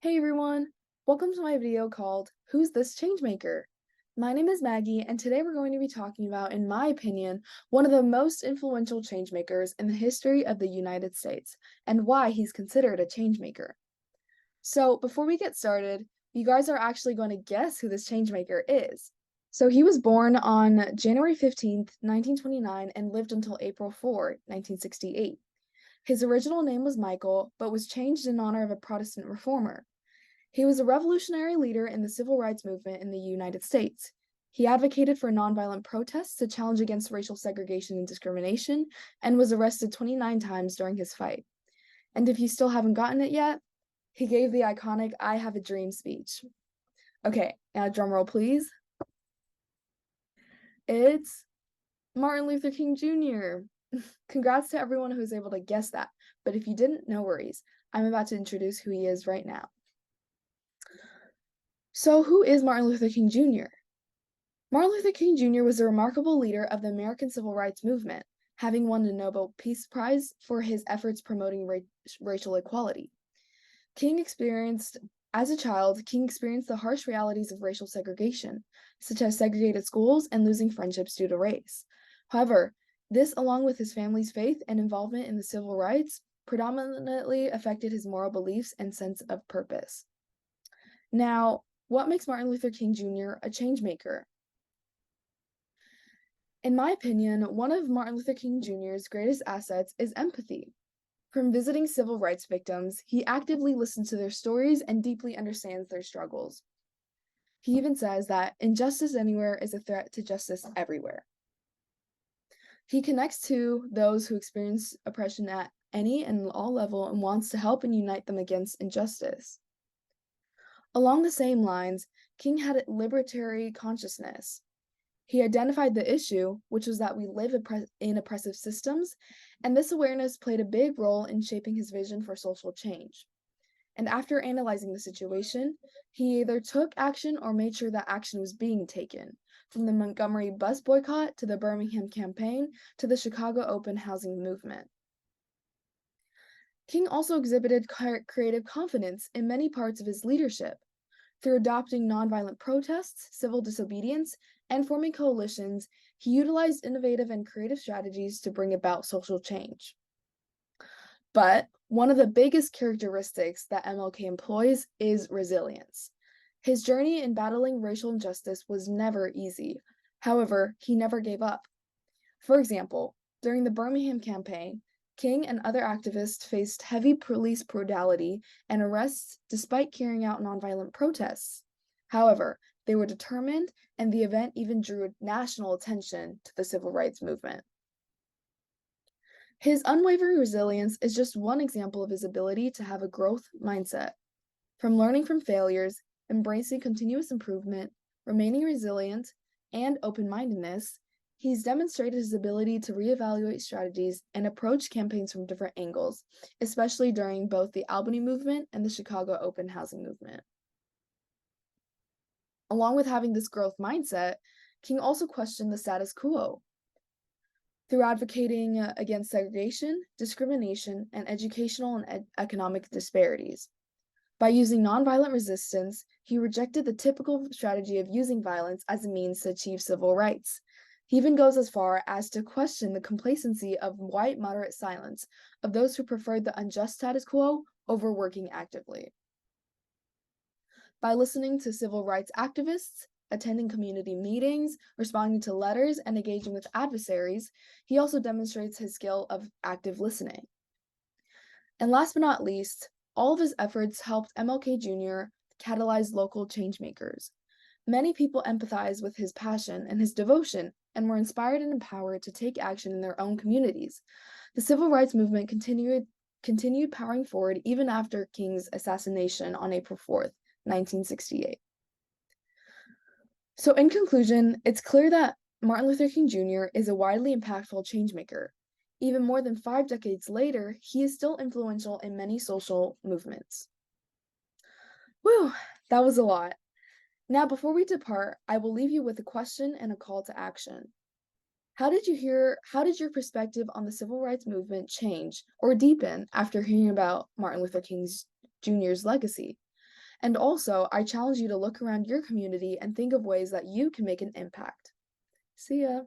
Hey everyone, welcome to my video called Who's This Changemaker? My name is Maggie, and today we're going to be talking about, in my opinion, one of the most influential changemakers in the history of the United States, and why he's considered a changemaker. So, before we get started, you guys are actually going to guess who this changemaker is. So, he was born on January 15th, 1929, and lived until April 4, 1968. His original name was Michael, but was changed in honor of a Protestant reformer. He was a revolutionary leader in the civil rights movement in the United States. He advocated for nonviolent protests to challenge against racial segregation and discrimination, and was arrested 29 times during his fight. And if you still haven't gotten it yet, he gave the iconic I Have a Dream speech. Okay, now drum roll, please. It's Martin Luther King Jr. Congrats to everyone who was able to guess that, but if you didn't, no worries. I'm about to introduce who he is right now. So, who is Martin Luther King Jr.? Martin Luther King Jr. was a remarkable leader of the American Civil Rights Movement, having won the Nobel Peace Prize for his efforts promoting racial equality. As a child, King experienced the harsh realities of racial segregation, such as segregated schools and losing friendships due to race. However, this, along with his family's faith and involvement in the civil rights, predominantly affected his moral beliefs and sense of purpose. Now, what makes Martin Luther King Jr. a changemaker? In my opinion, one of Martin Luther King Jr.'s greatest assets is empathy. From visiting civil rights victims, he actively listens to their stories and deeply understands their struggles. He even says that injustice anywhere is a threat to justice everywhere. He connects to those who experience oppression at any and all level and wants to help and unite them against injustice. Along the same lines, King had a libertarian consciousness. He identified the issue, which was that we live in oppressive systems, and this awareness played a big role in shaping his vision for social change. And after analyzing the situation, he either took action or made sure that action was being taken, from the Montgomery bus boycott to the Birmingham campaign to the Chicago open housing movement. King also exhibited creative confidence in many parts of his leadership. Through adopting nonviolent protests, civil disobedience, and forming coalitions, he utilized innovative and creative strategies to bring about social change. But one of the biggest characteristics that MLK employs is resilience. His journey in battling racial injustice was never easy. However, he never gave up. For example, during the Birmingham campaign, King and other activists faced heavy police brutality and arrests despite carrying out nonviolent protests. However, they were determined, and the event even drew national attention to the civil rights movement. His unwavering resilience is just one example of his ability to have a growth mindset. From learning from failures, embracing continuous improvement, remaining resilient, and open-mindedness, he's demonstrated his ability to reevaluate strategies and approach campaigns from different angles, especially during both the Albany movement and the Chicago open housing movement. Along with having this growth mindset, King also questioned the status quo. Through advocating against segregation, discrimination, and educational and economic disparities. By using nonviolent resistance, he rejected the typical strategy of using violence as a means to achieve civil rights. He even goes as far as to question the complacency of white moderate silence of those who preferred the unjust status quo over working actively. By listening to civil rights activists, attending community meetings, responding to letters, and engaging with adversaries, he also demonstrates his skill of active listening. And last but not least, all of his efforts helped MLK Jr. catalyze local changemakers. Many people empathize with his passion and his devotion and were inspired and empowered to take action in their own communities. The civil rights movement continued powering forward even after King's assassination on April 4th, 1968. So, in conclusion, it's clear that Martin Luther King Jr. is a widely impactful changemaker. Even more than 5 decades later, he is still influential in many social movements. Whew, that was a lot. Now, before we depart, I will leave you with a question and a call to action. How did your perspective on the civil rights movement change or deepen after hearing about Martin Luther King Jr.'s legacy? And also, I challenge you to look around your community and think of ways that you can make an impact. See ya.